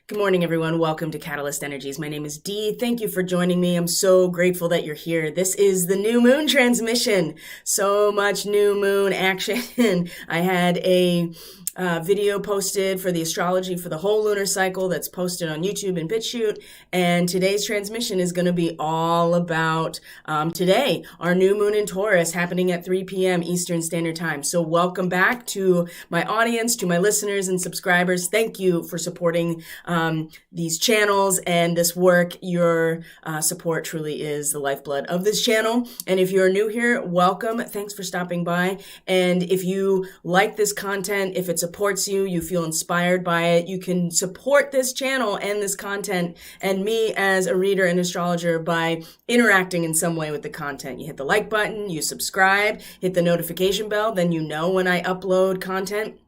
Good morning, everyone. Welcome to Catalyst Energies. My name is Dee. Thank you for joining me. I'm so grateful that you're here. This is the new moon transmission. So much new moon action. I had a video posted for the astrology for the whole lunar cycle that's posted on YouTube and BitChute. And today's transmission is going to be all about today, our new moon in Taurus happening at 3 p.m. Eastern Standard Time. So welcome back to my audience, to my listeners and subscribers. Thank you for supporting these channels and this work. Your support truly is the lifeblood of this channel. And if you're new here, welcome. Thanks for stopping by. And if you like this content, if it supports you, you feel inspired by it, you can support this channel and this content and me as a reader and astrologer by interacting in some way with the content. You hit the like button, you subscribe, hit the notification bell, then you know when I upload content.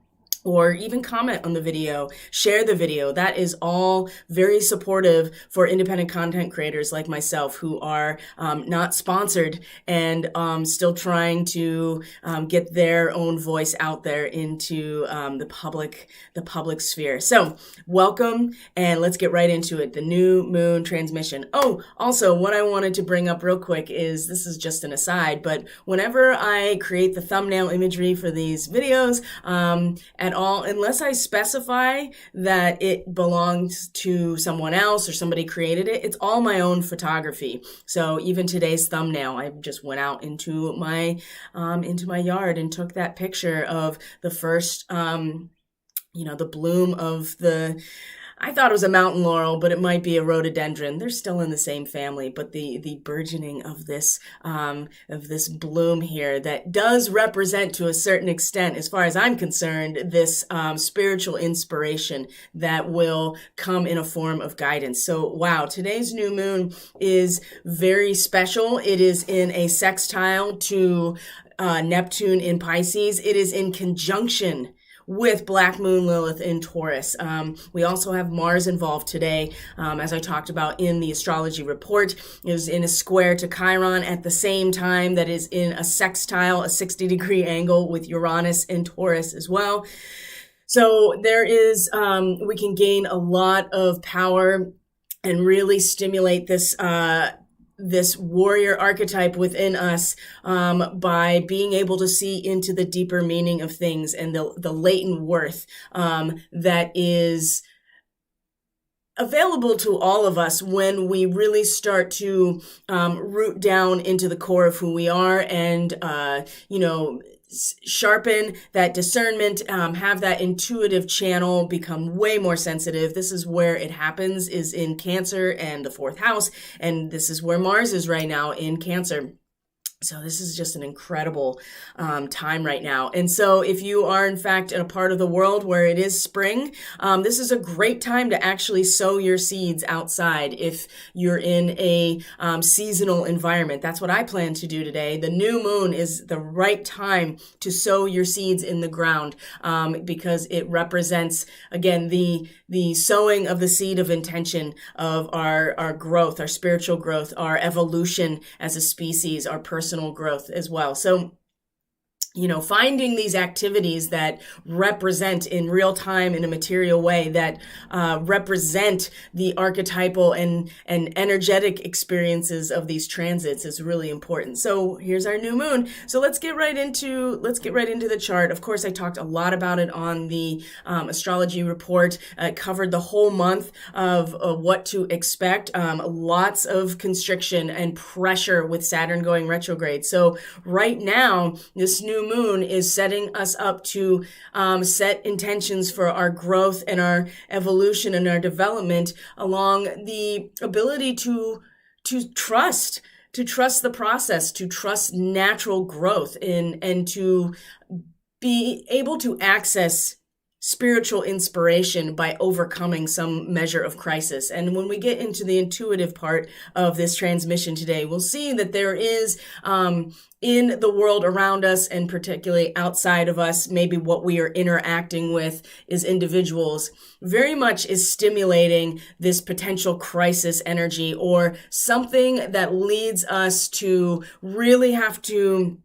Or even comment on the video, share the video. That is all very supportive for independent content creators like myself who are not sponsored and still trying to get their own voice out there into the public sphere. So welcome, and let's get right into it. The new moon transmission. Oh, also what I wanted to bring up real quick is, this is just an aside, but whenever I create the thumbnail imagery for these videos, at all, unless I specify that it belongs to someone else or somebody created it, it's all my own photography. So even today's thumbnail, I just went out into my yard and took that picture of the first, the bloom of I thought it was a mountain laurel, but it might be a rhododendron. They're still in the same family, but the burgeoning of this bloom here that does represent, to a certain extent, as far as I'm concerned, this spiritual inspiration that will come in a form of guidance. So, wow, today's new moon is very special. It is in a sextile to Neptune in Pisces. It is in conjunction with Black Moon Lilith in Taurus. We also have Mars involved today, as I talked about in the astrology report. It was in a square to Chiron at the same time that is in a sextile, a 60-degree angle with Uranus in Taurus as well. So there is, we can gain a lot of power and really stimulate this warrior archetype within us by being able to see into the deeper meaning of things and the latent worth that is available to all of us when we really start to root down into the core of who we are and, sharpen that discernment, have that intuitive channel become way more sensitive. This is where it happens, is in Cancer and the fourth house. And this is where Mars is right now in Cancer. So this is just an incredible time right now. And so if you are, in fact, in a part of the world where it is spring, this is a great time to actually sow your seeds outside if you're in a seasonal environment. That's what I plan to do today. The new moon is the right time to sow your seeds in the ground because it represents, again, the sowing of the seed of intention of our growth, our spiritual growth, our evolution as a species, our personal growth as well. So, finding these activities that represent in real time in a material way, that represent the archetypal and energetic experiences of these transits is really important. So here's our new moon. So let's get right into the chart. Of course, I talked a lot about it on the astrology report. It covered the whole month of what to expect. Lots of constriction and pressure with Saturn going retrograde. So right now, this new moon is setting us up to set intentions for our growth and our evolution and our development along the ability to trust the process, to trust natural growth and to be able to access spiritual inspiration by overcoming some measure of crisis. And when we get into the intuitive part of this transmission today, we'll see that there is in the world around us and particularly outside of us, maybe what we are interacting with as individuals, very much is stimulating this potential crisis energy or something that leads us to really have to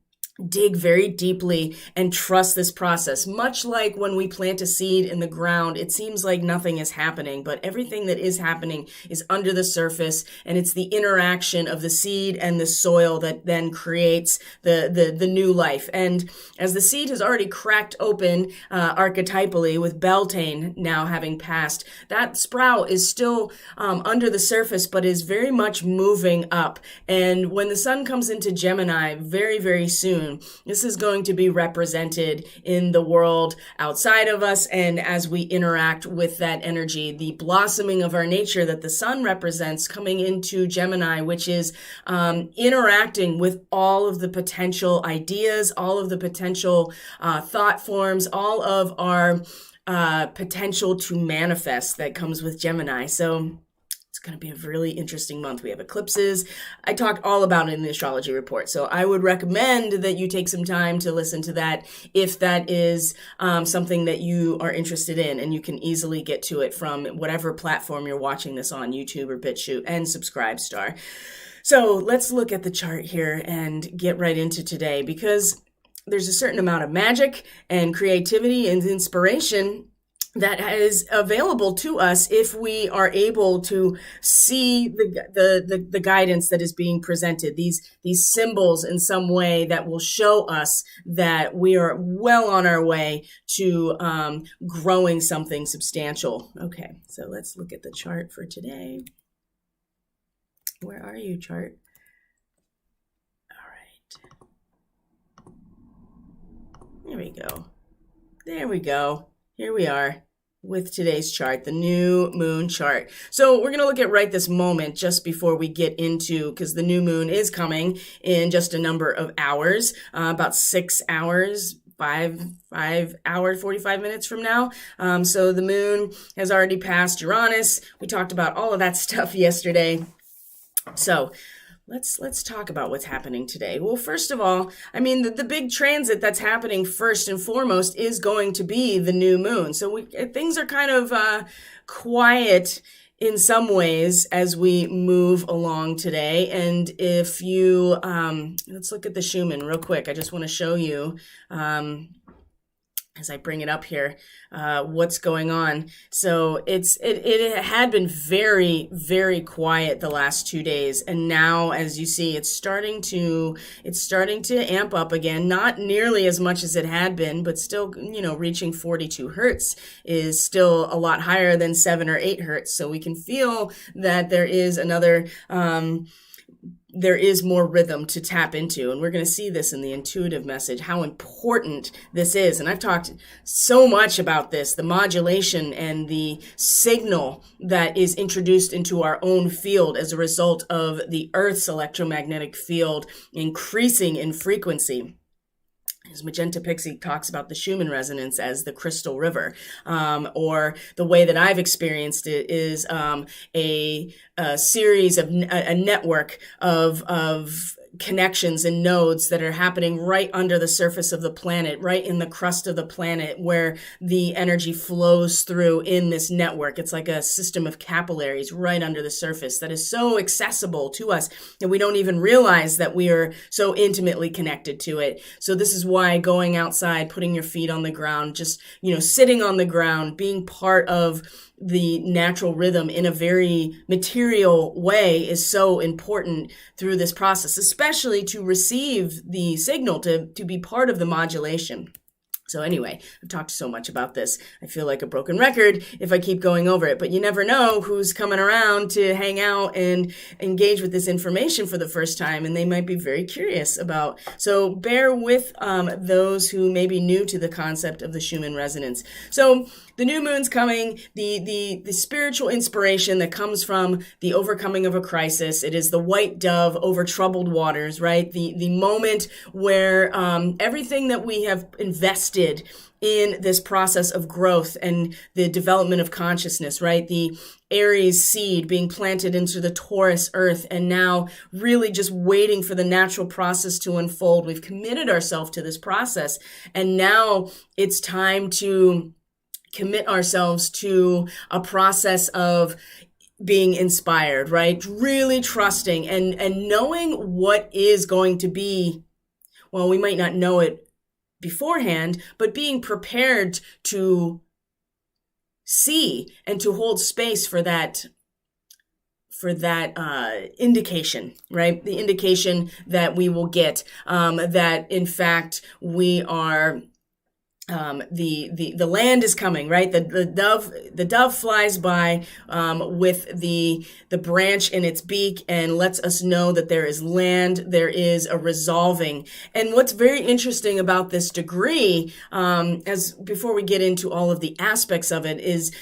dig very deeply and trust this process. Much like when we plant a seed in the ground, it seems like nothing is happening, but everything that is happening is under the surface, and it's the interaction of the seed and the soil that then creates the new life. And as the seed has already cracked open archetypally, with Beltane now having passed, that sprout is still under the surface, but is very much moving up. And when the sun comes into Gemini very, very soon, this is going to be represented in the world outside of us, and as we interact with that energy, the blossoming of our nature that the sun represents coming into Gemini, which is interacting with all of the potential ideas, all of the potential thought forms, all of our potential to manifest that comes with Gemini. So going to be a really interesting month. We have eclipses. I talked all about it in the astrology report. So I would recommend that you take some time to listen to that if that is something that you are interested in, and you can easily get to it from whatever platform you're watching this on, YouTube or BitChute, and Subscribestar. So let's look at the chart here and get right into today, because there's a certain amount of magic and creativity and inspiration that is available to us if we are able to see the guidance that is being presented, these symbols in some way that will show us that we are well on our way to growing something substantial. Okay, so let's look at the chart for today. Where are you, chart? All right. There we go. There we go. Here we are with today's chart, the new moon chart. So we're going to look at right this moment, just before we get into, because the new moon is coming in just a number of hours, about 6 hours, 5 hours, 45 minutes from now. So the moon has already passed Uranus. We talked about all of that stuff yesterday. So let's talk about what's happening today. Well, first of all, I mean, the big transit that's happening first and foremost is going to be the new moon. So things are kind of quiet in some ways as we move along today. And if you, let's look at the Schumann real quick. I just want to show you, as I bring it up here, what's going on. So it had been very, very quiet the last 2 days, and now, as you see, it's starting to amp up again. Not nearly as much as it had been, but still, reaching 42 hertz is still a lot higher than 7 or 8 hertz. So we can feel that there is there is more rhythm to tap into. And we're going to see this in the intuitive message, how important this is. And I've talked so much about this, the modulation and the signal that is introduced into our own field as a result of the Earth's electromagnetic field increasing in frequency. As Magenta Pixie talks about the Schumann resonance as the crystal river, or the way that I've experienced it is a series of a network of connections and nodes that are happening right under the surface of the planet, right in the crust of the planet, where the energy flows through in this network. It's like a system of capillaries right under the surface that is so accessible to us, and we don't even realize that we are so intimately connected to it. So this is why going outside, putting your feet on the ground, just, sitting on the ground, being part of the natural rhythm in a very material way is so important through this process, especially to receive the signal, to be part of the modulation. So anyway, I've talked so much about this. I feel like a broken record if I keep going over it, but you never know who's coming around to hang out and engage with this information for the first time, and they might be very curious about. So bear with those who may be new to the concept of the Schumann resonance. So the new moon's coming, the spiritual inspiration that comes from the overcoming of a crisis. It is the white dove over troubled waters, right? The moment where everything that we have invested in this process of growth and the development of consciousness, right? The Aries seed being planted into the Taurus earth, and now really just waiting for the natural process to unfold. We've committed ourselves to this process, and now it's time to commit ourselves to a process of being inspired, right? Really trusting and knowing what is going to be well, we might not know it beforehand, but being prepared to see and to hold space for that indication, right? The indication that we will get, that in fact we are, the land is coming, right? The dove flies by, with the branch in its beak and lets us know that there is land, there is a resolving. And what's very interesting about this degree, before we get into all of the aspects of it, is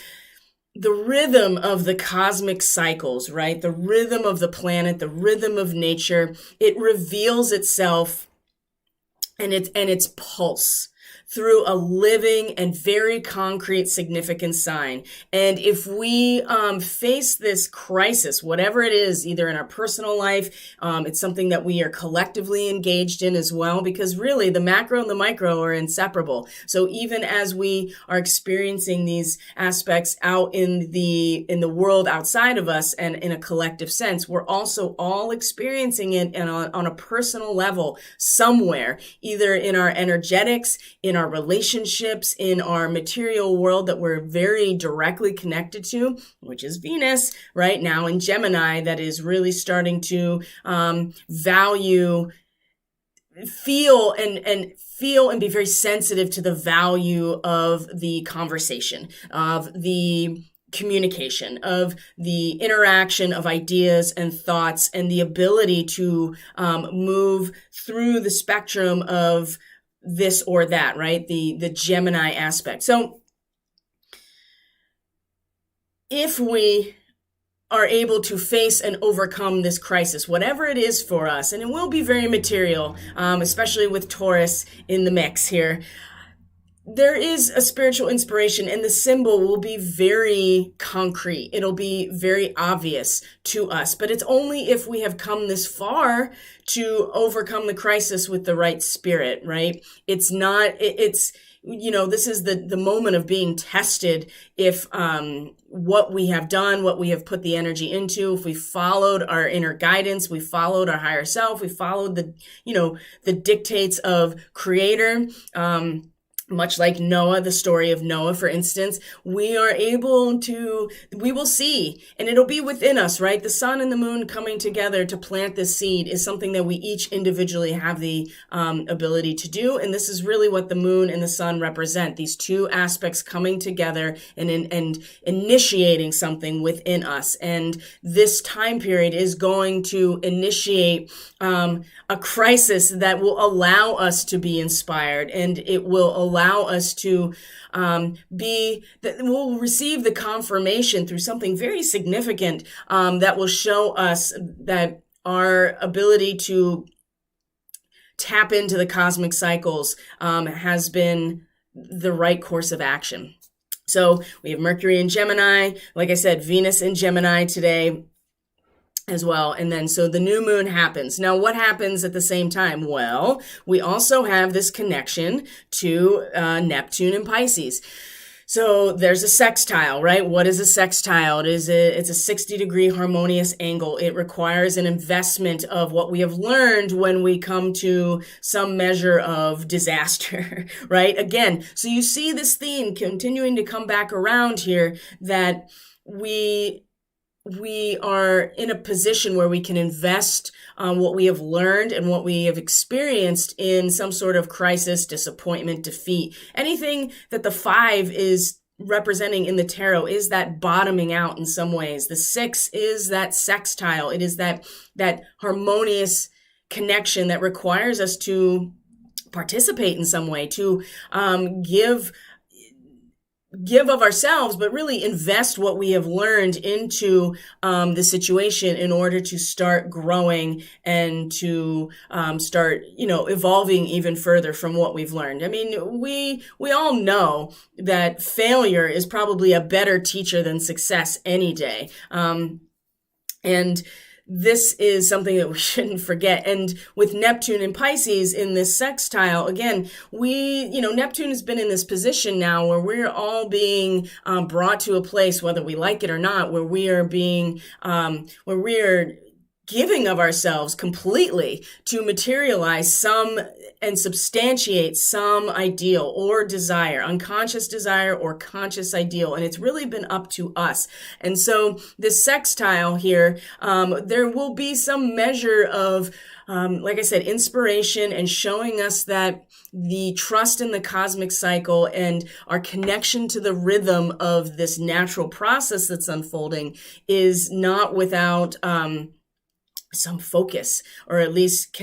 the rhythm of the cosmic cycles, right? The rhythm of the planet, the rhythm of nature. It reveals itself and its pulse through a living and very concrete, significant sign. And if we face this crisis, whatever it is, either in our personal life, it's something that we are collectively engaged in as well, because really the macro and the micro are inseparable. So even as we are experiencing these aspects out in the world outside of us and in a collective sense, we're also all experiencing it on a personal level somewhere, either in our energetics, in our relationships, in our material world that we're very directly connected to, which is Venus right now in Gemini, that is really starting to feel and be very sensitive to the value of the conversation, of the communication, of the interaction of ideas and thoughts, and the ability to move through the spectrum of this or that, right? The Gemini aspect. So if we are able to face and overcome this crisis, whatever it is for us, and it will be very material, especially with Taurus in the mix here, there is a spiritual inspiration, and the symbol will be very concrete. It'll be very obvious to us, but it's only if we have come this far to overcome the crisis with the right spirit, right? It's not, it's, this is the moment of being tested. If, what we have done, what we have put the energy into, if we followed our inner guidance, we followed our higher self, we followed the dictates of Creator, much like Noah, the story of Noah, for instance, we will see, and it'll be within us, right? The sun and the moon coming together to plant this seed is something that we each individually have the ability to do. And this is really what the moon and the sun represent, these two aspects coming together and initiating something within us. And this time period is going to initiate a crisis that will allow us to be inspired, and it will allow us to we'll receive the confirmation through something very significant that will show us that our ability to tap into the cosmic cycles has been the right course of action. So we have Mercury in Gemini, like I said, Venus in Gemini today as well. And then, so the new moon happens. Now, what happens at the same time? Well, we also have this connection to Neptune and Pisces. So there's a sextile, right? What is a sextile? It's a 60-degree harmonious angle. It requires an investment of what we have learned when we come to some measure of disaster, right? Again, so you see this theme continuing to come back around here, that we are in a position where we can invest what we have learned and what we have experienced in some sort of crisis, disappointment, defeat. Anything that the 5 is representing in the tarot is that bottoming out in some ways. The 6 is that sextile. It is that harmonious connection that requires us to participate in some way, to give of ourselves, but really invest what we have learned into the situation in order to start growing and to start, evolving even further from what we've learned. I mean, we all know that failure is probably a better teacher than success any day. And this is something that we shouldn't forget. And with Neptune and Pisces in this sextile, again, Neptune has been in this position now where we're all being brought to a place, whether we like it or not, where we are being, where we are giving of ourselves completely to materialize some and substantiate some ideal or desire, unconscious desire or conscious ideal. And it's really been up to us. And so this sextile here, there will be some measure of, like I said, inspiration and showing us that the trust in the cosmic cycle and our connection to the rhythm of this natural process that's unfolding is not without, some focus, or at least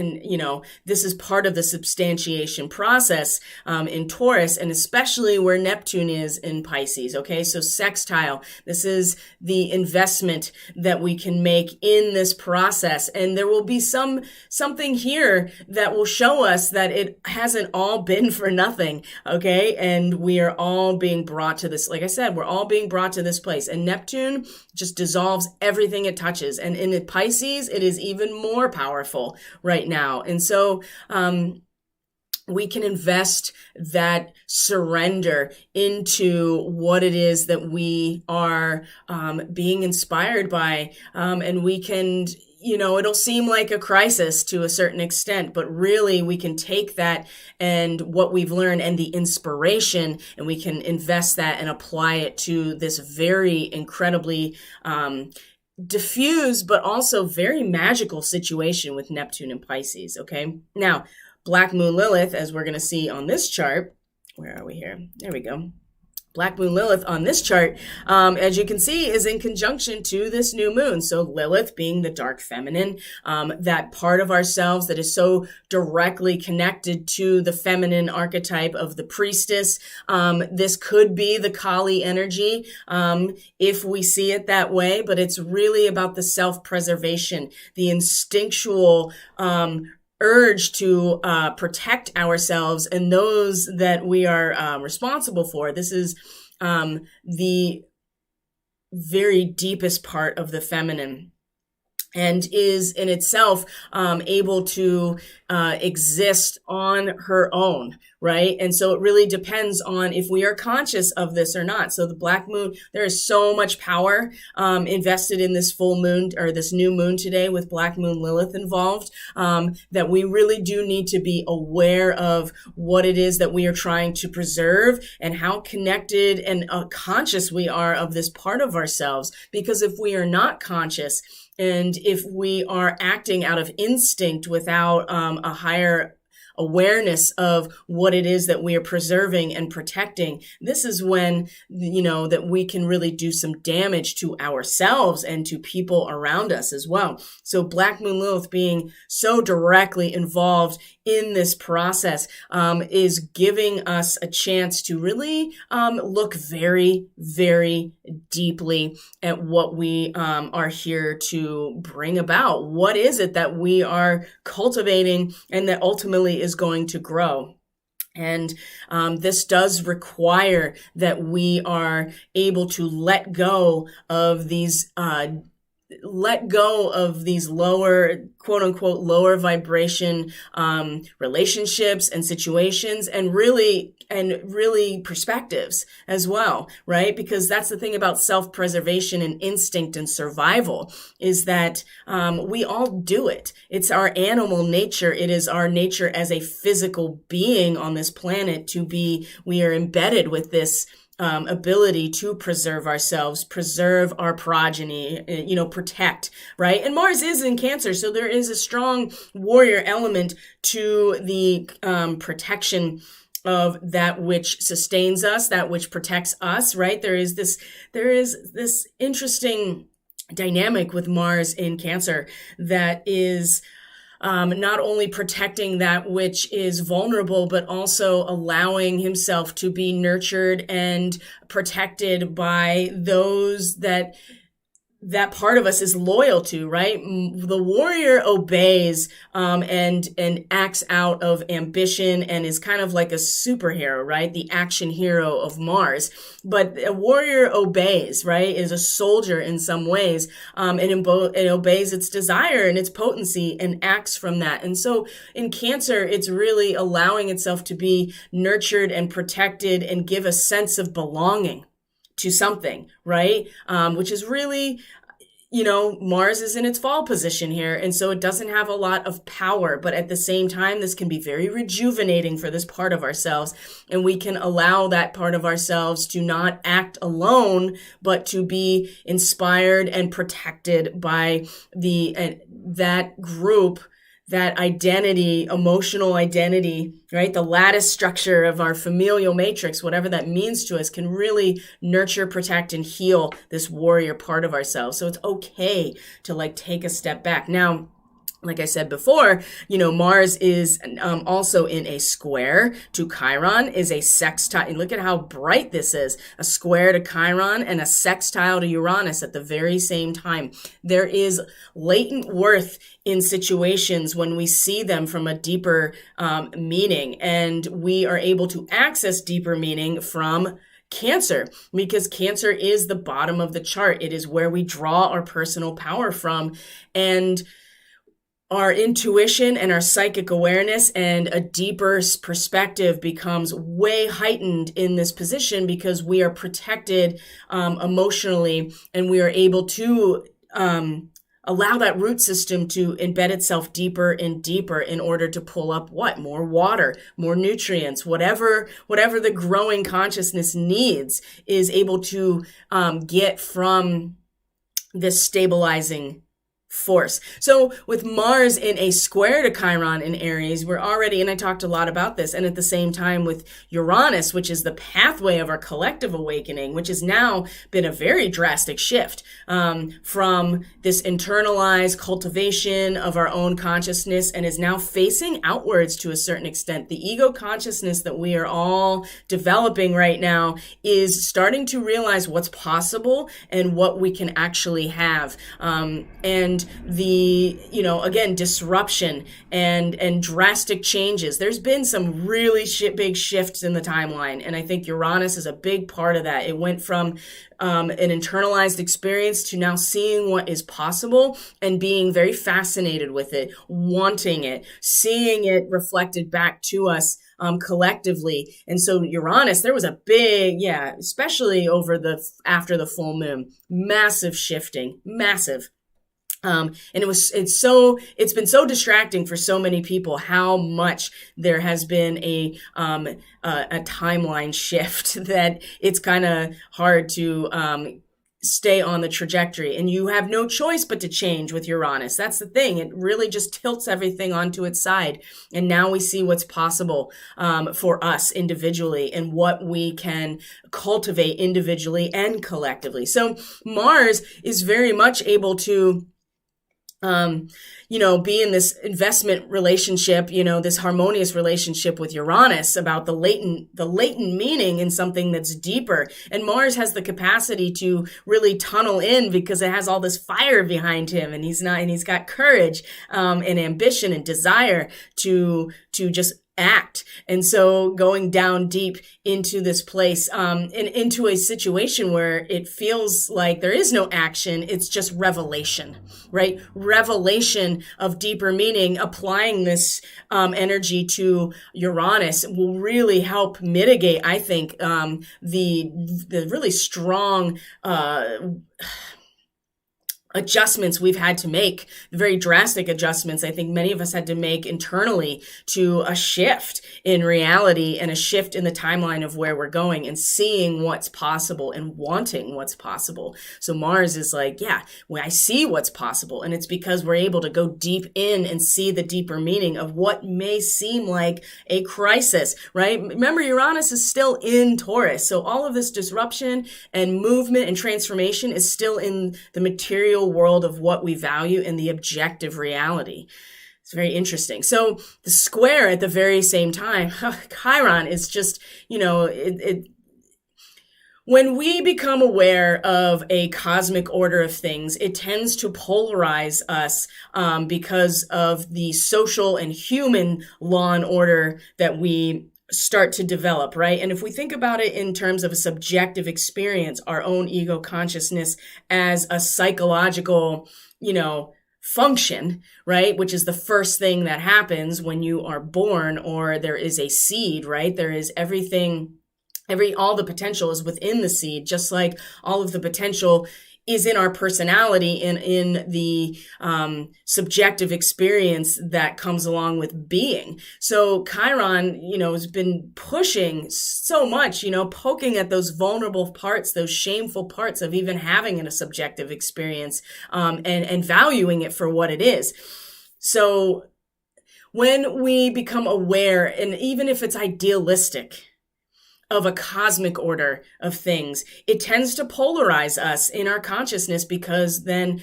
this is part of the substantiation process in Taurus, and especially where Neptune is in Pisces. Okay, so sextile, this is the investment that we can make in this process, and there will be something here that will show us that it hasn't all been for nothing. Okay, and we are all being brought to this. Like I said, we're all being brought to this place, and Neptune just dissolves everything it touches, and in Pisces, it is even more powerful right now. And so we can invest that surrender into what it is that we are being inspired by. And we can, it'll seem like a crisis to a certain extent, but really we can take that and what we've learned and the inspiration, and we can invest that and apply it to this very incredibly diffuse, but also very magical situation with Neptune and Pisces. Okay. Now, Black Moon Lilith, as we're going to see on this chart, where are we here? There we go. Black Moon Lilith on this chart, as you can see, is in conjunction to this new moon. So Lilith being the dark feminine, that part of ourselves that is so directly connected to the feminine archetype of the priestess. This could be the Kali energy, if we see it that way, but it's really about the self-preservation, the instinctual, urge to protect ourselves and those that we are responsible for. This is the very deepest part of the feminine, and is in itself able to exist on her own, right? And so it really depends on if we are conscious of this or not. So the Black Moon, there is so much power invested in this full moon, or this new moon today with Black Moon Lilith involved, that we really do need to be aware of what it is that we are trying to preserve and how connected and conscious we are of this part of ourselves. Because if we are not conscious, and if we are acting out of instinct without a higher awareness of what it is that we are preserving and protecting, this is when, that we can really do some damage to ourselves and to people around us as well. So Black Moon Lilith being so directly involved in this process is giving us a chance to really look very, very deeply at what we are here to bring about. What is it that we are cultivating and that ultimately is going to grow? And this does require that we are able to let go of these lower, quote unquote, lower vibration relationships and situations, and really perspectives as well, right? Because that's the thing about self-preservation and instinct and survival, is that we all do it. It's our animal nature. It is our nature as a physical being on this planet we are embedded with this ability to preserve ourselves, preserve our progeny, protect, right? And Mars is in Cancer, so there is a strong warrior element to the protection of that which sustains us, that which protects us, right? There is this interesting dynamic with Mars in Cancer that is not only protecting that which is vulnerable, but also allowing himself to be nurtured and protected by those that part of us is loyal to, right? The warrior obeys and acts out of ambition and is kind of like a superhero, right? The action hero of Mars. But a warrior obeys, right? Is a soldier in some ways, and it obeys its desire and its potency and acts from that. And so in Cancer, it's really allowing itself to be nurtured and protected and give a sense of belonging to something, right? Which is really, Mars is in its fall position here, and so it doesn't have a lot of power, but at the same time, this can be very rejuvenating for this part of ourselves, and we can allow that part of ourselves to not act alone, but to be inspired and protected by that group, that identity, emotional identity, right? The lattice structure of our familial matrix, whatever that means to us, can really nurture, protect, and heal this warrior part of ourselves. So it's okay to take a step back. Now, like I said before, Mars is also in a square to Chiron, is a sextile. And look at how bright this is. A square to Chiron and a sextile to Uranus at the very same time. There is latent worth in situations when we see them from a deeper meaning, and we are able to access deeper meaning from Cancer, because Cancer is the bottom of the chart. It is where we draw our personal power from, and our intuition and our psychic awareness and a deeper perspective becomes way heightened in this position because we are protected emotionally, and we are able to allow that root system to embed itself deeper and deeper in order to pull up more water, more nutrients, whatever the growing consciousness needs is able to get from this stabilizing force. So with Mars in a square to Chiron in Aries, we're already, and I talked a lot about this, and at the same time with Uranus, which is the pathway of our collective awakening, which has now been a very drastic shift from this internalized cultivation of our own consciousness, and is now facing outwards to a certain extent. The ego consciousness that we are all developing right now is starting to realize what's possible and what we can actually have. And the, again, disruption and drastic changes. There's been some really big shifts in the timeline. And I think Uranus is a big part of that. It went from an internalized experience to now seeing what is possible and being very fascinated with it, wanting it, seeing it reflected back to us collectively. And so Uranus, there was a big, especially after the full moon, massive shifting, massive. And it's been so distracting for so many people how much there has been a timeline shift that it's kind of hard to stay on the trajectory, and you have no choice but to change with Uranus. That's the thing. It really just tilts everything onto its side. And now we see what's possible for us individually and what we can cultivate individually and collectively. So Mars is very much able to be in this investment relationship, this harmonious relationship with Uranus about the latent meaning in something that's deeper. And Mars has the capacity to really tunnel in because it has all this fire behind him, and he's got courage, and ambition and desire to just act. And so going down deep into this place, and into a situation where it feels like there is no action, it's just revelation, right? Revelation of deeper meaning. Applying this energy to Uranus will really help mitigate, I think, the really strong adjustments we've had to make, very drastic adjustments I think many of us had to make internally to a shift in reality and a shift in the timeline of where we're going and seeing what's possible and wanting what's possible. So Mars is when I see what's possible, and it's because we're able to go deep in and see the deeper meaning of what may seem like a crisis, right? Remember, Uranus is still in Taurus. So all of this disruption and movement and transformation is still in the material world of what we value and the objective reality. It's very interesting. So the square at the very same time, Chiron is just, when we become aware of a cosmic order of things, it tends to polarize us because of the social and human law and order that we start to develop, right? And if we think about it in terms of a subjective experience, our own ego consciousness as a psychological, function, right? Which is the first thing that happens when you are born, or there is a seed, right? There is all the potential is within the seed, just like all of the potential is in our personality and in the subjective experience that comes along with being. So Chiron, has been pushing so much, poking at those vulnerable parts, those shameful parts of even having a subjective experience, and valuing it for what it is. So when we become aware, and even if it's idealistic, of a cosmic order of things, it tends to polarize us in our consciousness, because then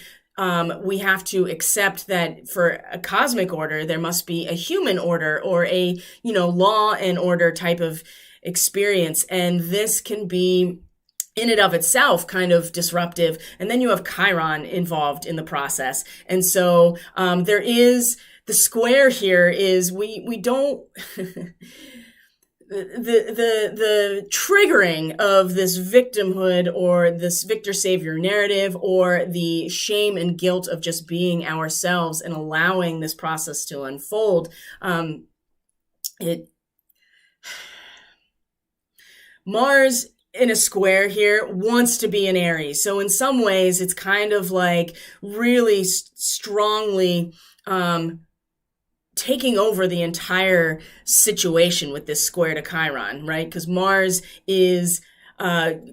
we have to accept that for a cosmic order, there must be a human order or a, law and order type of experience. And this can be in and of itself kind of disruptive. And then you have Chiron involved in the process. And so there is the square here is we don't the triggering of this victimhood or this victor savior narrative, or the shame and guilt of just being ourselves and allowing this process to unfold. Mars in a square here wants to be in Aries. So in some ways, it's kind of like really strongly taking over the entire situation with this square to Chiron, right? Because Mars is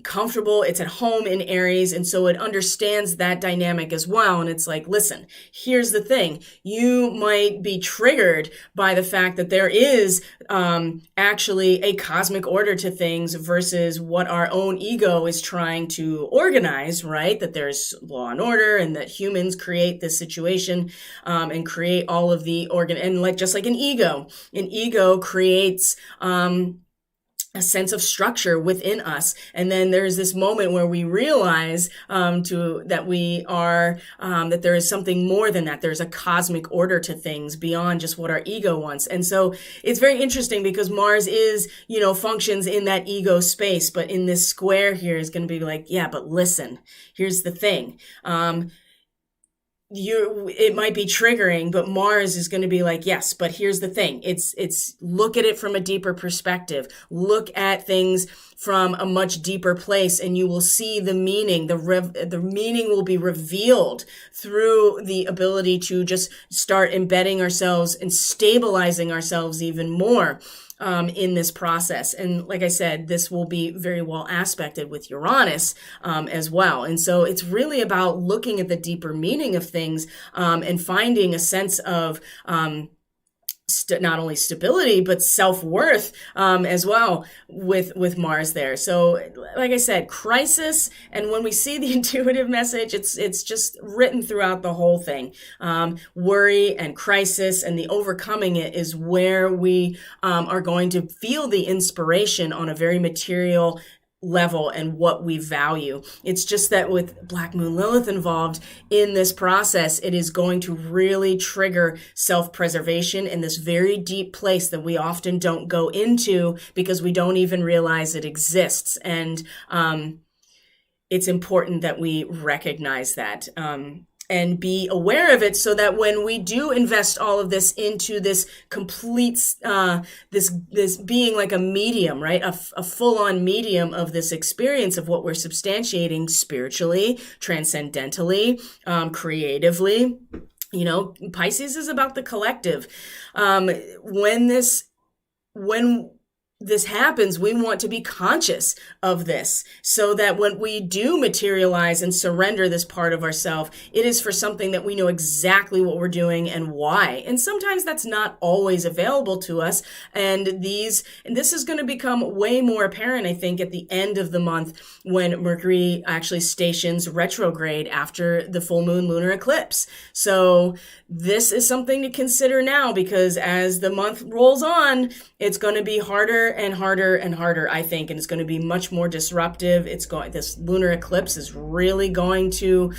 comfortable, it's at home in Aries, and so it understands that dynamic as well. And it's like, listen, here's the thing. You might be triggered by the fact that there is actually a cosmic order to things versus what our own ego is trying to organize, right? That there's law and order, and that humans create this situation and create all of the and just like an ego creates a sense of structure within us. And then there's this moment where we realize that we are that there is something more than that. There's a cosmic order to things beyond just what our ego wants. And so it's very interesting, because Mars is, functions in that ego space, but in this square here is going to be like, yeah, but listen, here's the thing. It might be triggering, but Mars is going to be like, yes, but here's the thing. It's look at it from a deeper perspective. Look at things from a much deeper place, and you will see the meaning. The meaning will be revealed through the ability to just start embedding ourselves and stabilizing ourselves even more in this process. And like I said, this will be very well aspected with Uranus as well. And so it's really about looking at the deeper meaning of things and finding a sense of not only stability, but self-worth as well with Mars there. So like I said, crisis. And when we see the intuitive message, it's just written throughout the whole thing. Worry and crisis, and the overcoming it is where we are going to feel the inspiration on a very material level and what we value. It's just that with Black Moon Lilith involved in this process, it is going to really trigger self-preservation in this very deep place that we often don't go into because we don't even realize it exists. And it's important that we recognize that. And be aware of it, so that when we do invest all of this into this complete, this being like a medium, right? A full-on medium of this experience of what we're substantiating spiritually, transcendentally, creatively. Pisces is about the collective. When this happens, we want to be conscious of this, so that when we do materialize and surrender this part of ourselves, it is for something that we know exactly what we're doing and why. And sometimes that's not always available to us. And this is going to become way more apparent, I think, at the end of the month, when Mercury actually stations retrograde after the full moon lunar eclipse. So this is something to consider now, because as the month rolls on, it's going to be harder and harder and harder, I think, and it's going to be much more disruptive. This lunar eclipse is really going to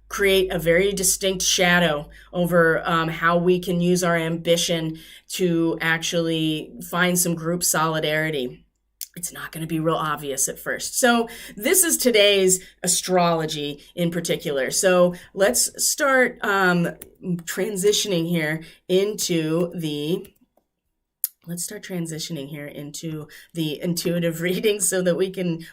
create a very distinct shadow over how we can use our ambition to actually find some group solidarity. It's not going to be real obvious at first. So this is today's astrology in particular. So let's start transitioning here into the let's start transitioning here into the intuitive reading so that we can,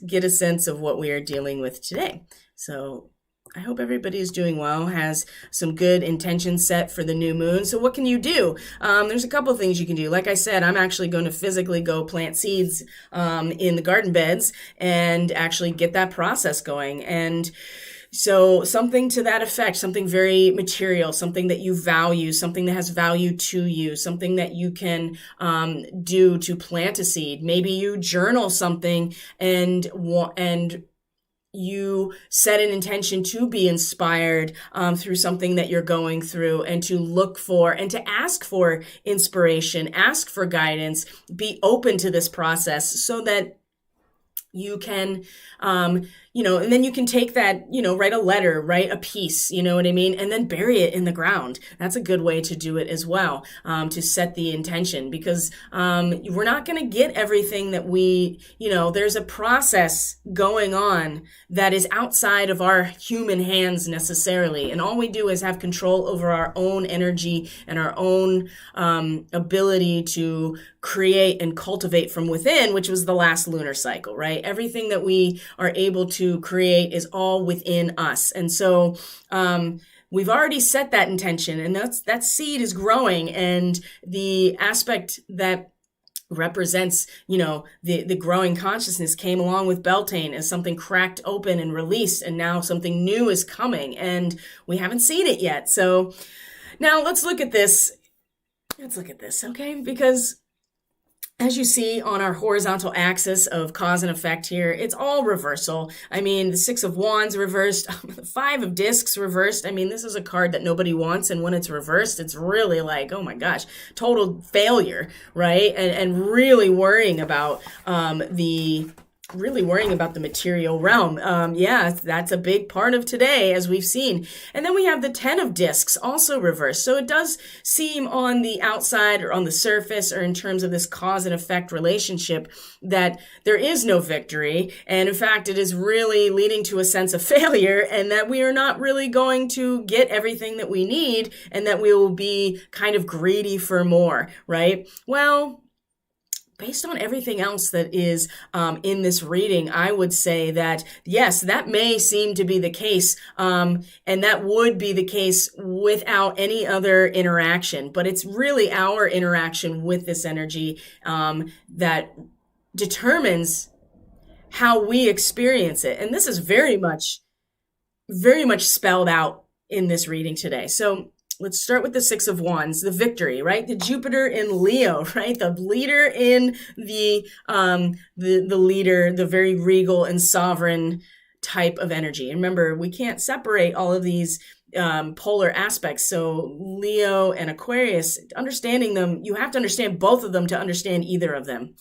get a sense of what we are dealing with today. So I hope everybody is doing well, has some good intentions set for the new moon. So what can you do? There's a couple of things you can do. Like I said, I'm actually going to physically go plant seeds in the garden beds and actually get that process going. And so something to that effect, something very material, something that you value, something that has value to you, something that you can do to plant a seed. Maybe you journal something and you set an intention to be inspired through something that you're going through, and to look for and to ask for inspiration, ask for guidance, be open to this process so that you can, and then you can take that, write a letter, write a piece, you know what I mean? And then bury it in the ground. That's a good way to do it as well, to set the intention, because we're not going to get everything that there's a process going on that is outside of our human hands necessarily. And all we do is have control over our own energy and our own ability to create and cultivate from within, which was the last lunar cycle, right? Everything that we are able to create is all within us. And so we've already set that intention, and that seed is growing, and the aspect that represents, the growing consciousness came along with Beltane as something cracked open and released, and now something new is coming, and we haven't seen it yet. So now let's look at this. Okay? Because as you see on our horizontal axis of cause and effect here, it's all reversal. I mean, the Six of Wands reversed, the Five of Discs reversed. I mean, this is a card that nobody wants, and when it's reversed, it's really like, oh my gosh, total failure, right? And really worrying about the material realm. That's a big part of today, as we've seen. And then we have the Ten of Discs also reversed. So it does seem on the outside or on the surface, or in terms of this cause and effect relationship, that there is no victory. And in fact, it is really leading to a sense of failure, and that we are not really going to get everything that we need, and that we will be kind of greedy for more, right? Well, based on everything else that is in this reading, I would say that, yes, that may seem to be the case, and that would be the case without any other interaction. But it's really our interaction with this energy that determines how we experience it. And this is very much spelled out in this reading today. So let's start with the Six of Wands, the victory, right? The Jupiter in Leo, right? The leader in the leader, the very regal and sovereign type of energy. And remember, we can't separate all of these polar aspects. So Leo and Aquarius, understanding them, you have to understand both of them to understand either of them.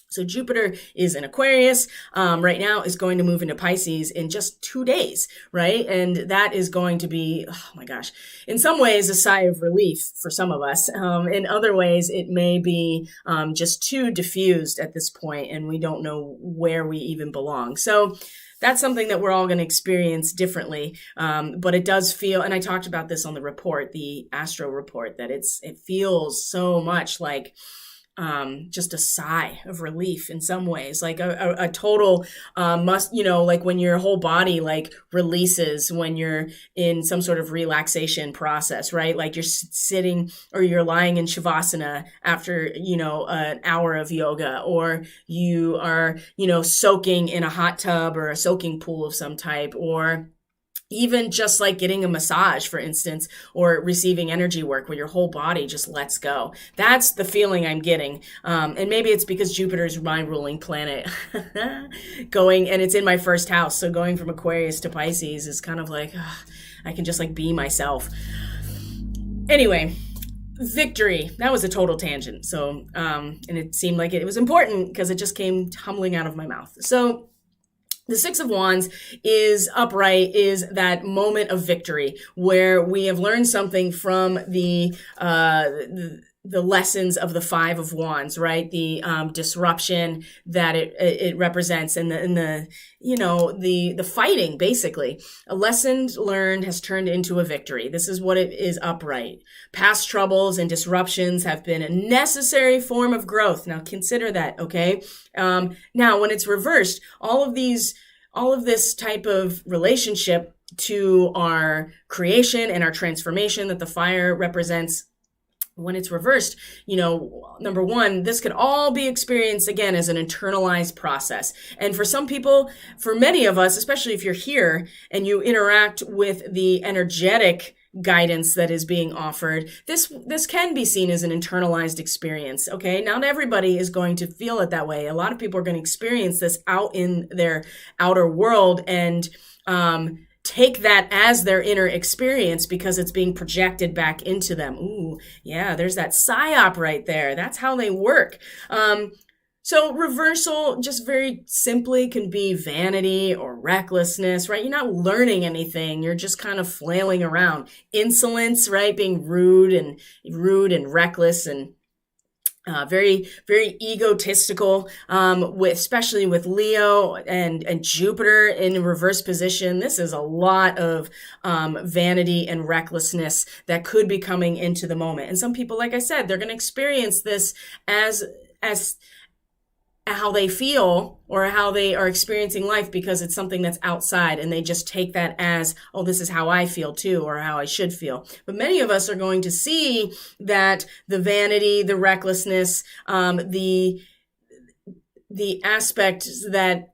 So Jupiter is in Aquarius right now, is going to move into Pisces in just 2 days, right? And that is going to be, oh my gosh, in some ways a sigh of relief for some of us. In other ways, it may be just too diffused at this point, and we don't know where we even belong. So that's something that we're all going to experience differently. But it does feel, and I talked about this on the report, the Astro report, that it feels so much like just a sigh of relief in some ways, like a total like when your whole body like releases when you're in some sort of relaxation process, right? Like you're sitting or you're lying in Shavasana after, an hour of yoga, or you are, soaking in a hot tub or a soaking pool of some type, or even just like getting a massage, for instance, or receiving energy work where your whole body just lets go. That's the feeling I'm getting. And maybe it's because Jupiter is my ruling planet going, and it's in my first house. So going from Aquarius to Pisces is kind of like, I can just like be myself. Anyway, victory. That was a total tangent. So, and it seemed like it was important because it just came tumbling out of my mouth. So the Six of Wands is upright, is that moment of victory where we have learned something from the the lessons of the Five of Wands, right? The disruption that it represents, and the fighting, basically. A lesson learned has turned into a victory. This is what it is upright. Past troubles and disruptions have been a necessary form of growth. Now consider that, okay? Now when it's reversed, all of this type of relationship to our creation and our transformation that the fire represents, when it's reversed, number one, this could all be experienced again as an internalized process. And for some people, for many of us, especially if you're here and you interact with the energetic guidance that is being offered, this can be seen as an internalized experience. Okay. Not everybody is going to feel it that way. A lot of people are going to experience this out in their outer world and, take that as their inner experience because it's being projected back into them. Ooh, yeah, there's that psyop right there. That's how they work. So reversal, just very simply, can be vanity or recklessness, right? You're not learning anything. You're just kind of flailing around. Insolence, right? Being rude and reckless and very, very egotistical, especially with Leo and Jupiter in reverse position. This is a lot of vanity and recklessness that could be coming into the moment. And some people, like I said, they're going to experience this as how they feel or how they are experiencing life because it's something that's outside, and they just take that as, oh, this is how I feel too, or how I should feel. But many of us are going to see that the vanity, the recklessness, the aspects that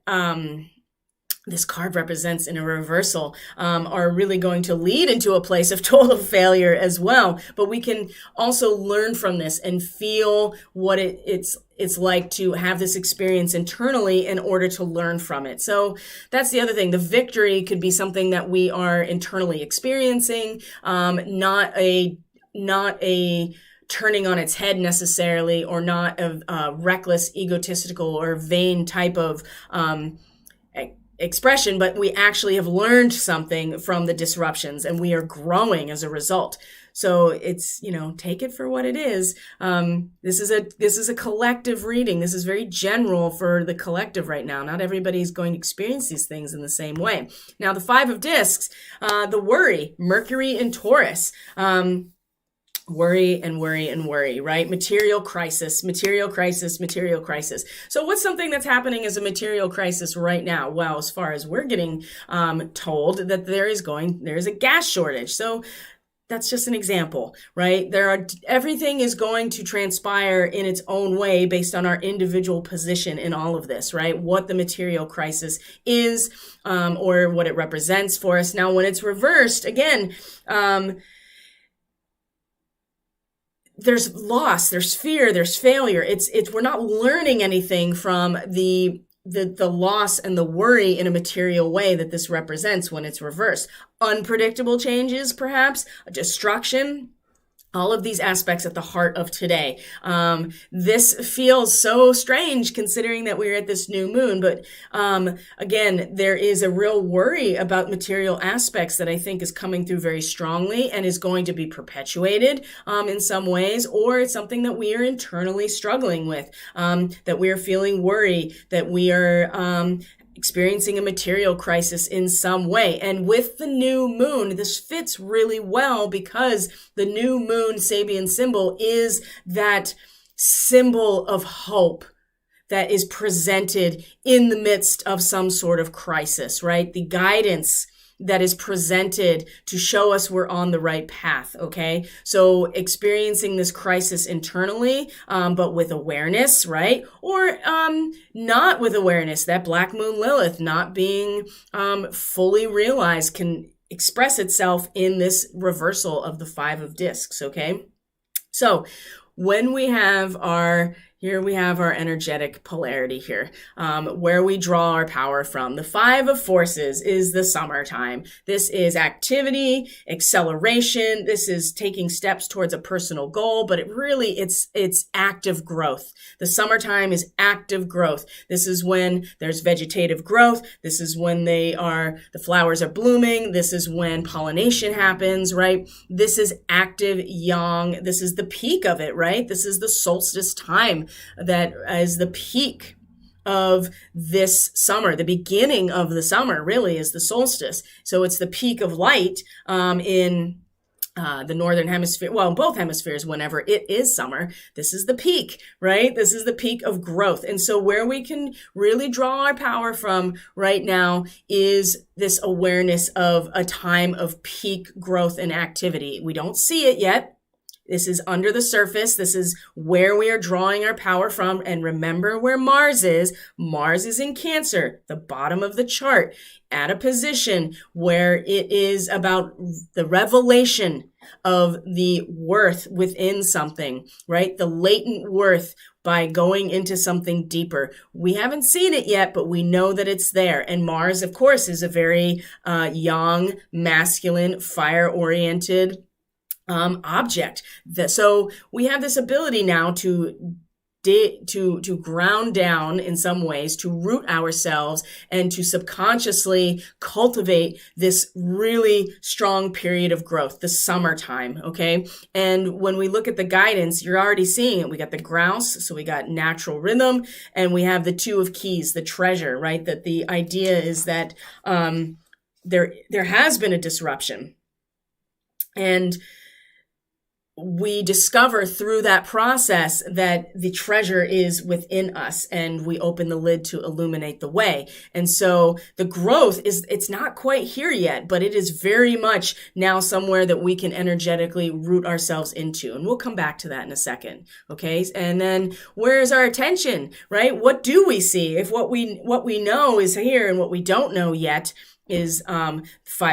this card represents in a reversal are really going to lead into a place of total failure as well. But we can also learn from this and feel what it's like to have this experience internally in order to learn from it. So that's the other thing. The victory could be something that we are internally experiencing, not a turning on its head necessarily, or not a reckless, egotistical, or vain type of expression, but we actually have learned something from the disruptions and we are growing as a result. So it's, take it for what it is. This is a collective reading. This is very general for the collective right now. Not everybody's going to experience these things in the same way. Now, the Five of Discs, the worry, Mercury and Taurus. Worry and worry and worry, right? Material crisis. So what's something that's happening as a material crisis right now? Well, as far as we're getting told that there is a gas shortage. So that's just an example, right? Everything is going to transpire in its own way based on our individual position in all of this, right? What the material crisis is, or what it represents for us. Now, when it's reversed, again, there's loss, there's fear, there's failure. We're not learning anything from the loss and the worry in a material way that this represents when it's reversed. Unpredictable changes, perhaps, destruction. All of these aspects at the heart of today. This feels so strange considering that we're at this new moon, but again, there is a real worry about material aspects that I think is coming through very strongly and is going to be perpetuated in some ways, or it's something that we are internally struggling with, that we are feeling worry, that we are experiencing a material crisis in some way. And with the new moon, this fits really well because the new moon Sabian symbol is that symbol of hope that is presented in the midst of some sort of crisis, right? The guidance that is presented to show us we're on the right path, okay? So experiencing this crisis internally, but with awareness, right? Or not with awareness. That Black Moon Lilith not being fully realized can express itself in this reversal of the Five of Discs, okay? So when we have our Here we have our energetic polarity here, where we draw our power from. The 5 of forces is the summertime. This is activity, acceleration. This is taking steps towards a personal goal, but it's active growth. The summertime is active growth. This is when there's vegetative growth. This is when the flowers are blooming. This is when pollination happens, right? This is active yang. This is the peak of it, right? This is the solstice time. That is the peak of this summer. The beginning of the summer really is the solstice. So it's the peak of light in the northern hemisphere, well, in both hemispheres, whenever it is summer. This is the peak, right? This is the peak of growth. And so where we can really draw our power from right now is this awareness of a time of peak growth and activity. We don't see it yet. This is under the surface. This is where we are drawing our power from. And remember where Mars is. Mars is in Cancer, the bottom of the chart, at a position where it is about the revelation of the worth within something, right? The latent worth by going into something deeper. We haven't seen it yet, but we know that it's there. And Mars, of course, is a very yang, masculine, fire-oriented object. So we have this ability now to ground down in some ways, to root ourselves, and to subconsciously cultivate this really strong period of growth, the summertime, okay? And when we look at the guidance, you're already seeing it. We got the grouse, so we got natural rhythm, and we have the 2 of keys, the treasure, right? That the idea is that there has been a disruption. And we discover through that process that the treasure is within us, and we open the lid to illuminate the way. And so the growth it's not quite here yet, but it is very much now somewhere that we can energetically root ourselves into. And we'll come back to that in a second. Okay. And then where is our attention, right? What do we see? If what we know is here and what we don't know yet is 5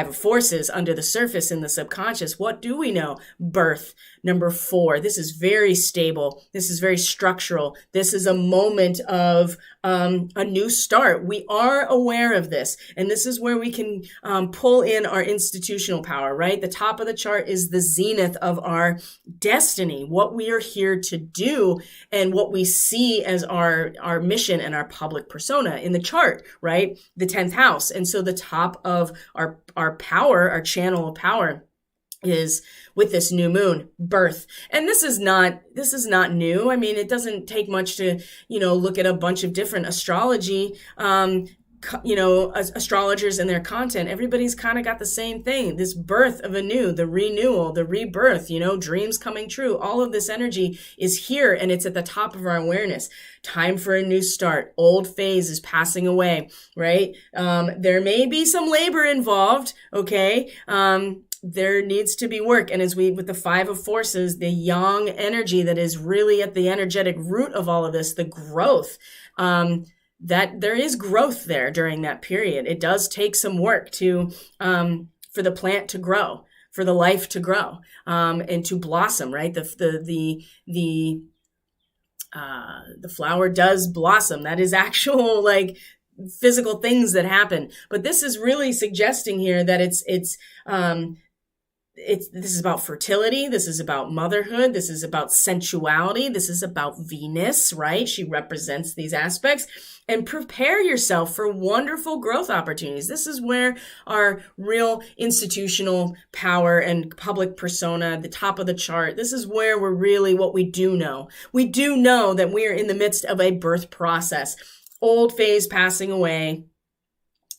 of forces under the surface in the subconscious. What do we know? Birth. Number 4. This is very stable. This is very structural. This is a moment of a new start. We are aware of this. And this is where we can pull in our institutional power, right? The top of the chart is the zenith of our destiny, what we are here to do, and what we see as our mission and our public persona in the chart, right? The 10th house. And so the top of our power, our channel of power, is with this new moon, birth. And this is not new. I mean, it doesn't take much to, look at a bunch of different astrology, astrologers and their content. Everybody's kind of got the same thing. This birth of a new, the renewal, the rebirth, dreams coming true. All of this energy is here, and it's at the top of our awareness. Time for a new start. Old phase is passing away, right? There may be some labor involved, okay? There needs to be work. And with the 5 of forces, the yang energy that is really at the energetic root of all of this, the growth, that there is growth there during that period. It does take some work for the plant to grow, for the life to grow, and to blossom, right? The flower does blossom. That is actual, physical things that happen. But this is really suggesting here that this is about fertility. This is about motherhood. This is about sensuality. This is about Venus, right? She represents these aspects. And prepare yourself for wonderful growth opportunities. This is where our real institutional power and public persona, the top of the chart, this is where we're really what we do know. We do know that we are in the midst of a birth process. Old phase passing away.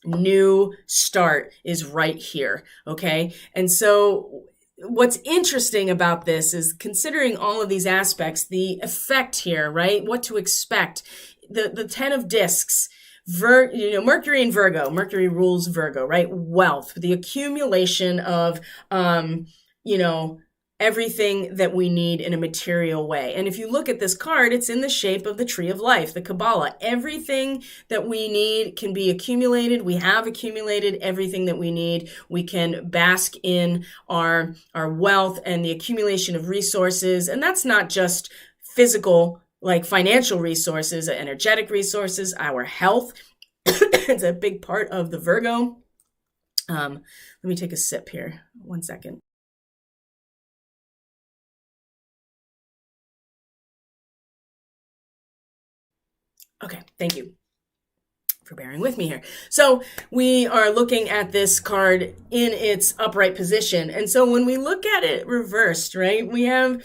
New start is right here, okay? And so what's interesting about this is considering all of these aspects, the effect here, right? What to expect. The 10 of discs, Mercury in Virgo. Mercury rules Virgo, right? Wealth, the accumulation of, everything that we need in a material way. And if you look at this card, it's in the shape of the tree of life, the Kabbalah. Everything that we need can be accumulated. We have accumulated everything that we need. We can bask in our wealth and the accumulation of resources. And that's not just physical like financial resources, energetic resources, our health. It's a big part of the Virgo. Let me take a sip here. 1 second. Okay, thank you for bearing with me here. So we are looking at this card in its upright position. And so when we look at it reversed, right, we have,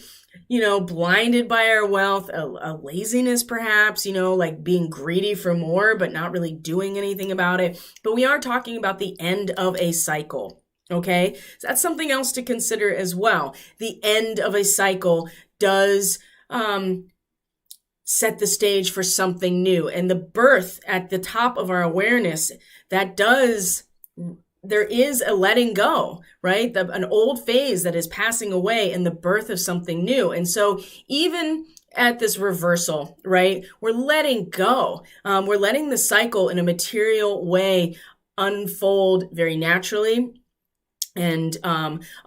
blinded by our wealth, a laziness perhaps, like being greedy for more, but not really doing anything about it. But we are talking about the end of a cycle. Okay, so that's something else to consider as well. The end of a cycle does set the stage for something new. And the birth at the top of our awareness, there is a letting go, right? An old phase that is passing away and the birth of something new. And so even at this reversal, right, we're letting go. We're letting the cycle in a material way unfold very naturally, and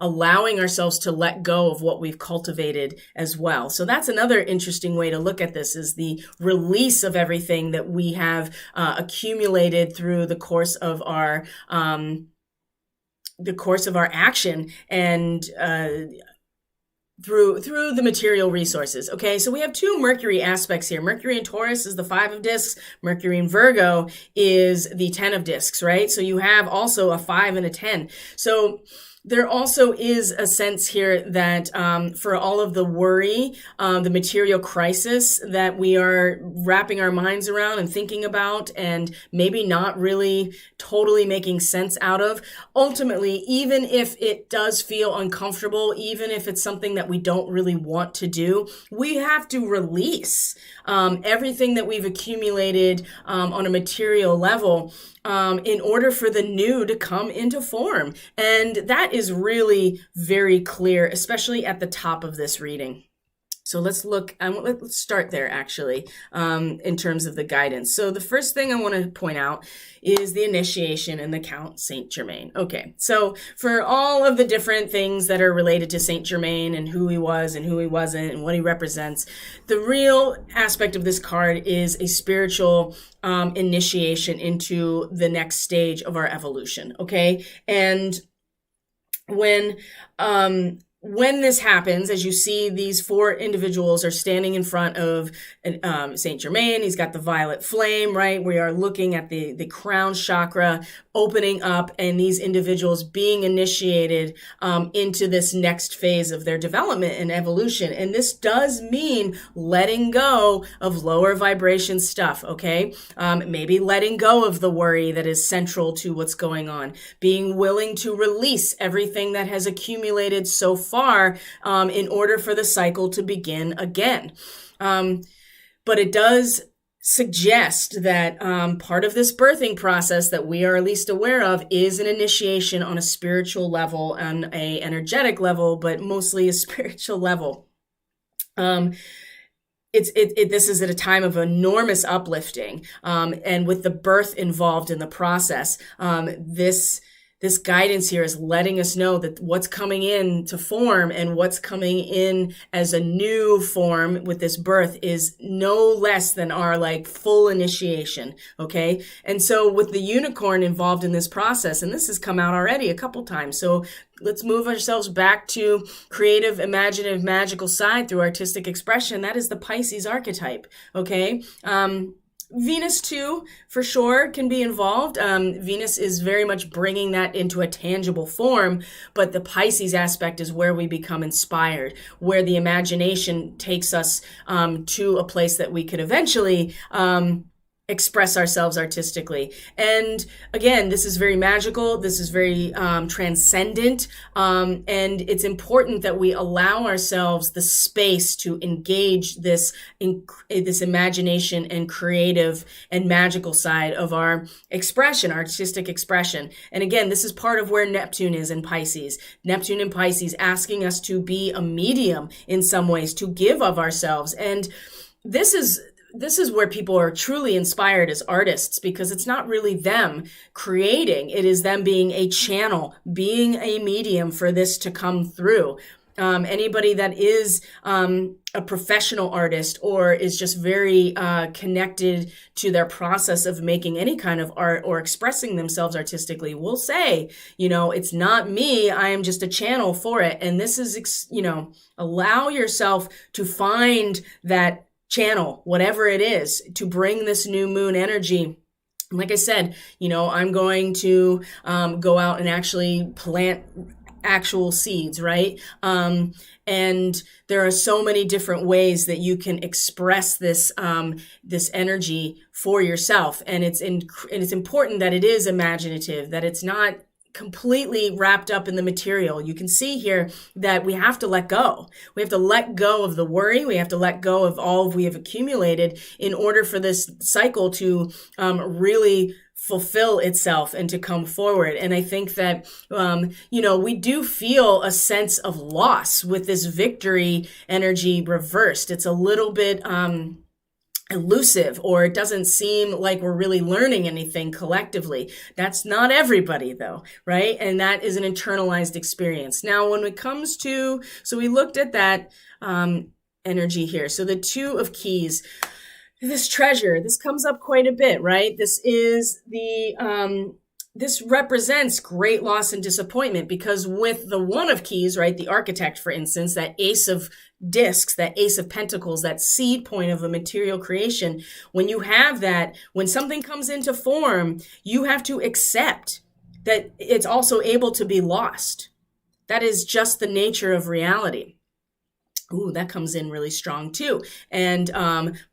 allowing ourselves to let go of what we've cultivated as well. So that's another interesting way to look at this, is the release of everything that we have accumulated through the course of our action and through the material resources. Okay, so we have two Mercury aspects here. Mercury in Taurus is the 5 of discs. Mercury in Virgo is the 10 of discs, right? So you have also a 5 and a 10. So there also is a sense here that for all of the worry, the material crisis that we are wrapping our minds around and thinking about and maybe not really totally making sense out of, ultimately, even if it does feel uncomfortable, even if it's something that we don't really want to do, we have to release everything that we've accumulated on a material level in order for the new to come into form. And that is really very clear, especially at the top of this reading. So let's look, let's start there actually, in terms of the guidance. So the first thing I want to point out is the initiation and the Count Saint Germain. Okay, so for all of the different things that are related to Saint Germain and who he was and who he wasn't and what he represents, the real aspect of this card is a spiritual initiation into the next stage of our evolution. Okay, and when this happens, as you see, these 4 individuals are standing in front of Saint Germain. He's got the violet flame, right? We are looking at the crown chakra opening up and these individuals being initiated into this next phase of their development and evolution. And this does mean letting go of lower vibration stuff, okay? Maybe letting go of the worry that is central to what's going on, being willing to release everything that has accumulated so far in order for the cycle to begin again. But it does suggest that part of this birthing process that we are at least aware of is an initiation on a spiritual level and a energetic level, but mostly a spiritual level. This is at a time of enormous uplifting, and with the birth involved in the process, this guidance here is letting us know that what's coming in to form and what's coming in as a new form with this birth is no less than our full initiation. Okay. And so with the unicorn involved in this process, and this has come out already a couple times. So let's move ourselves back to creative, imaginative, magical side through artistic expression. That is the Pisces archetype. Okay. Venus too, for sure, can be involved. Venus is very much bringing that into a tangible form, but the Pisces aspect is where we become inspired, where the imagination takes us to a place that we could eventually express ourselves artistically. And again, this is very magical. This is very transcendent. And it's important that we allow ourselves the space to engage this imagination and creative and magical side of our expression, artistic expression. And again, this is part of where Neptune is in Pisces. Neptune in Pisces asking us to be a medium in some ways, to give of ourselves. And this is where people are truly inspired as artists, because it's not really them creating. It is them being a channel, being a medium for this to come through. Anybody that is a professional artist or is just very connected to their process of making any kind of art or expressing themselves artistically will say, it's not me. I am just a channel for it. And this is, allow yourself to find that channel, whatever it is, to bring this new moon energy. Like I said, I'm going to go out and actually plant actual seeds, right? And there are so many different ways that you can express this this energy for yourself. And it's important that it is imaginative, that it's not completely wrapped up in the material. You can see here that we have to let go. We have to let go of the worry. We have to let go of all we have accumulated in order for this cycle to really fulfill itself and to come forward. And I think that, we do feel a sense of loss with this victory energy reversed. It's a little bit elusive, or it doesn't seem like we're really learning anything collectively. That's not everybody though, right? And that is an internalized experience. Now, when it comes to, so we looked at that energy here. So the Two of Keys, this treasure, this comes up quite a bit, right? This is this represents great loss and disappointment, because with the One of Keys, right, the architect, for instance, that Ace of Discs, that Ace of Pentacles, that seed point of a material creation, when you have that, when something comes into form, you have to accept that it's also able to be lost. That is just the nature of reality. Ooh, that comes in really strong too. And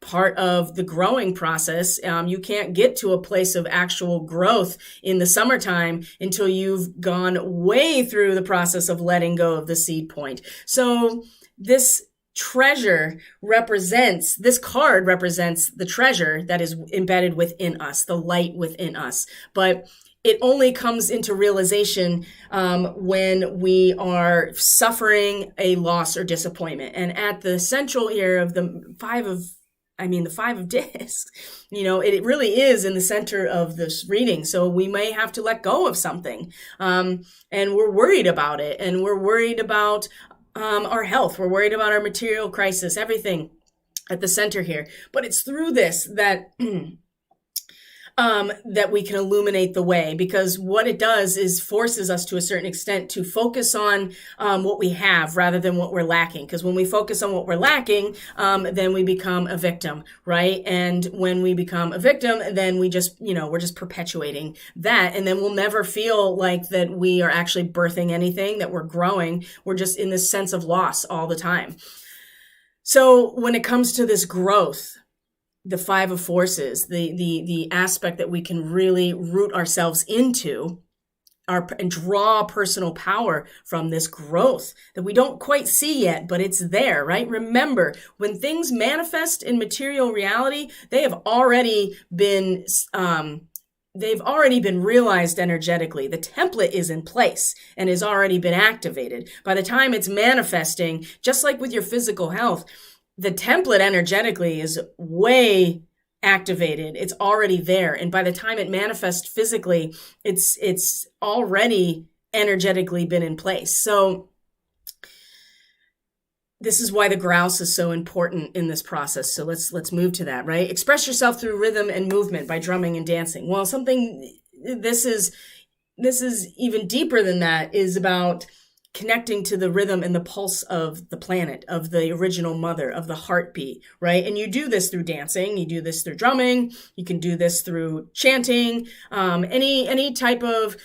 part of the growing process, you can't get to a place of actual growth in the summertime until you've gone way through the process of letting go of the seed point. So this this card represents the treasure that is embedded within us, the light within us. But it only comes into realization when we are suffering a loss or disappointment. And at the central here of the Five of Discs, it really is in the center of this reading. So we may have to let go of something. And we're worried about it. And we're worried about our health. We're worried about our material crisis, everything at the center here. But it's through this that that we can illuminate the way, because what it does is forces us to a certain extent to focus on what we have rather than what we're lacking. Because when we focus on what we're lacking, then we become a victim, right? And when we become a victim, then we just, we're just perpetuating that. And then we'll never feel like that we are actually birthing anything, that we're growing. We're just in this sense of loss all the time. So when it comes to this growth, the Five of Forces, the aspect that we can really root ourselves into and draw personal power from this growth that we don't quite see yet, but it's there, right? Remember, when things manifest in material reality, they have already been realized energetically. The template is in place and has already been activated. By the time it's manifesting, just like with your physical health, the template energetically is way activated. It's already there. And by the time it manifests physically, it's already energetically been in place. So this is why the grouse is so important in this process. So let's move to that, right? Express yourself through rhythm and movement by drumming and dancing. Well, this is even deeper than that, is about connecting to the rhythm and the pulse of the planet, of the original mother, of the heartbeat, right? And you do this through dancing, you do this through drumming, you can do this through chanting, any type of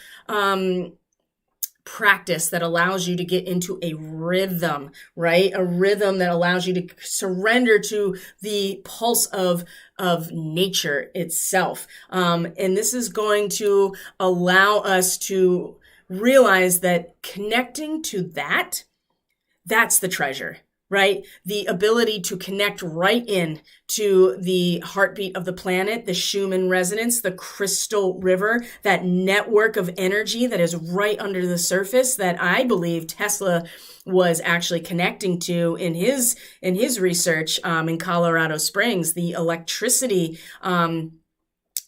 practice that allows you to get into a rhythm, right? A rhythm that allows you to surrender to the pulse of nature itself. And this is going to allow us to realize that connecting to that's the treasure, right? The ability to connect right in to the heartbeat of the planet, the Schumann resonance, the crystal river, that network of energy that is right under the surface that I believe Tesla was actually connecting to in his research in Colorado Springs, the electricity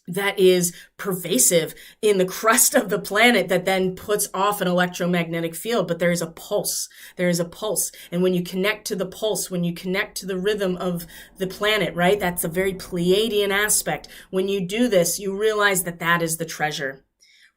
that is pervasive in the crust of the planet that then puts off an electromagnetic field. But there is a pulse. There is a pulse. And when you connect to the pulse, when you connect to the rhythm of the planet, right? That's a very Pleiadian aspect. When you do this, you realize that that is the treasure.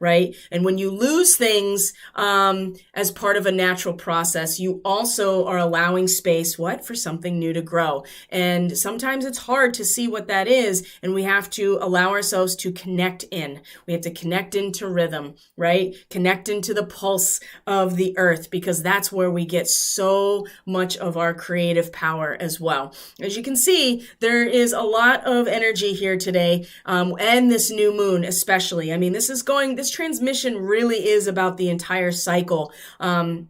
Right? And when you lose things as part of a natural process, you also are allowing space, for something new to grow. And sometimes it's hard to see what that is, and we have to allow ourselves to connect in. We have to connect into rhythm, right? Connect into the pulse of the earth, because that's where we get so much of our creative power as well. As you can see, there is a lot of energy here today, and this new moon especially. I mean, this transmission really is about the entire cycle. And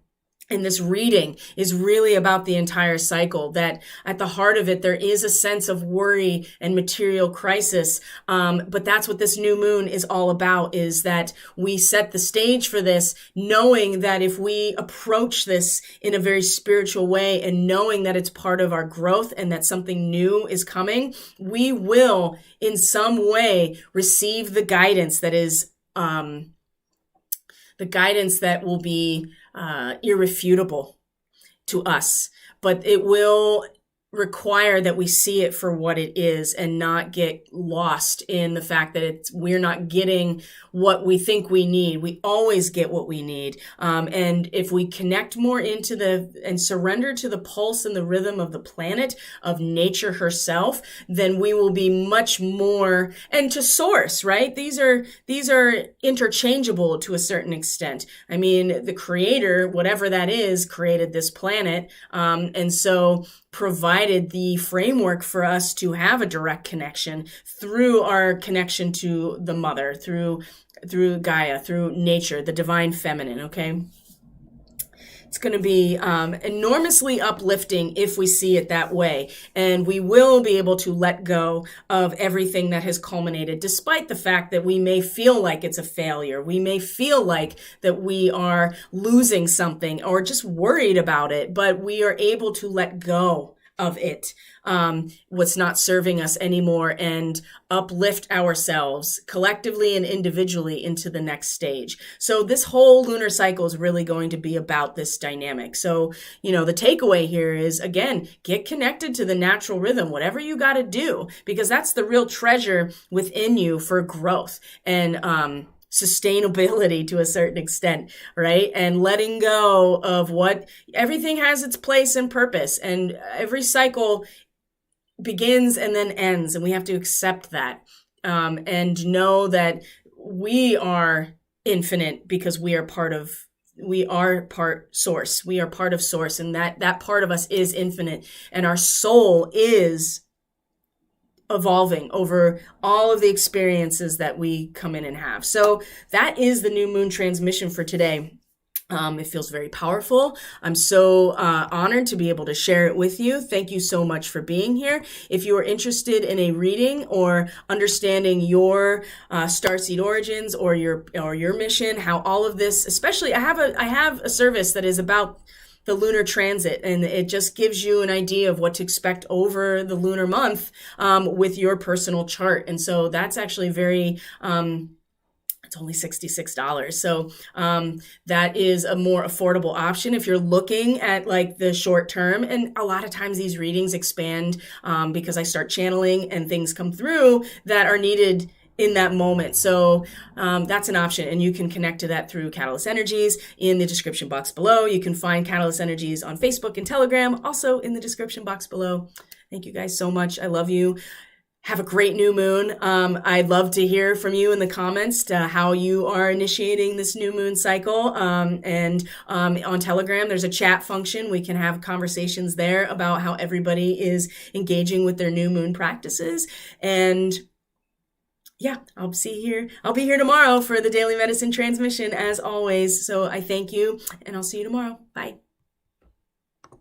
this reading is really about the entire cycle, that at the heart of it, there is a sense of worry and material crisis. But that's what this new moon is all about, is that we set the stage for this, knowing that if we approach this in a very spiritual way and knowing that it's part of our growth and that something new is coming, we will in some way receive the guidance that is the guidance that will be irrefutable to us, but it will require that we see it for what it is and not get lost in the fact that we're not getting what we think we need. We always get what we need. And if we connect more into and surrender to the pulse and the rhythm of the planet, of nature herself, then we will be much more, and to source, right? These are interchangeable to a certain extent. I mean, the creator, whatever that is, created this planet. And so provided the framework for us to have a direct connection through our connection to the mother, through Gaia, through nature, the divine feminine, okay? It's going to be enormously uplifting if we see it that way. And we will be able to let go of everything that has culminated, despite the fact that we may feel like it's a failure. We may feel like that we are losing something or just worried about it, but we are able to let go of it, what's not serving us anymore, and uplift ourselves collectively and individually into the next stage. So this whole lunar cycle is really going to be about this dynamic. So, the takeaway here is, again, get connected to the natural rhythm, whatever you got to do, because that's the real treasure within you for growth and, sustainability to a certain extent, right? And letting go of everything has its place and purpose, and every cycle begins and then ends, and we have to accept that, and know that we are infinite because we are part source. We are part of source, and that part of us is infinite, and our soul is evolving over all of the experiences that we come in and have. So that is the new moon transmission for today. It feels very powerful. I'm so honored to be able to share it with you. Thank you so much for being here. If you are interested in a reading or understanding your starseed origins or your mission, how all of this, especially I have a service that is about the lunar transit, and it just gives you an idea of what to expect over the lunar month with your personal chart. And so that's actually very it's only $66. So that is a more affordable option if you're looking at like the short term. And a lot of times these readings expand because I start channeling and things come through that are needed in that moment. So that's an option, and you can connect to that through Catalyst Energies in the description box below. You can find Catalyst Energies on Facebook and Telegram, also in the description box below. Thank you guys so much. I love you. Have a great new moon. I'd love to hear from you in the comments to how you are initiating this new moon cycle. And on Telegram, there's a chat function. We can have conversations there about how everybody is engaging with their new moon practices. And yeah, I'll be here tomorrow for the Daily Medicine transmission as always. So I thank you, and I'll see you tomorrow. Bye.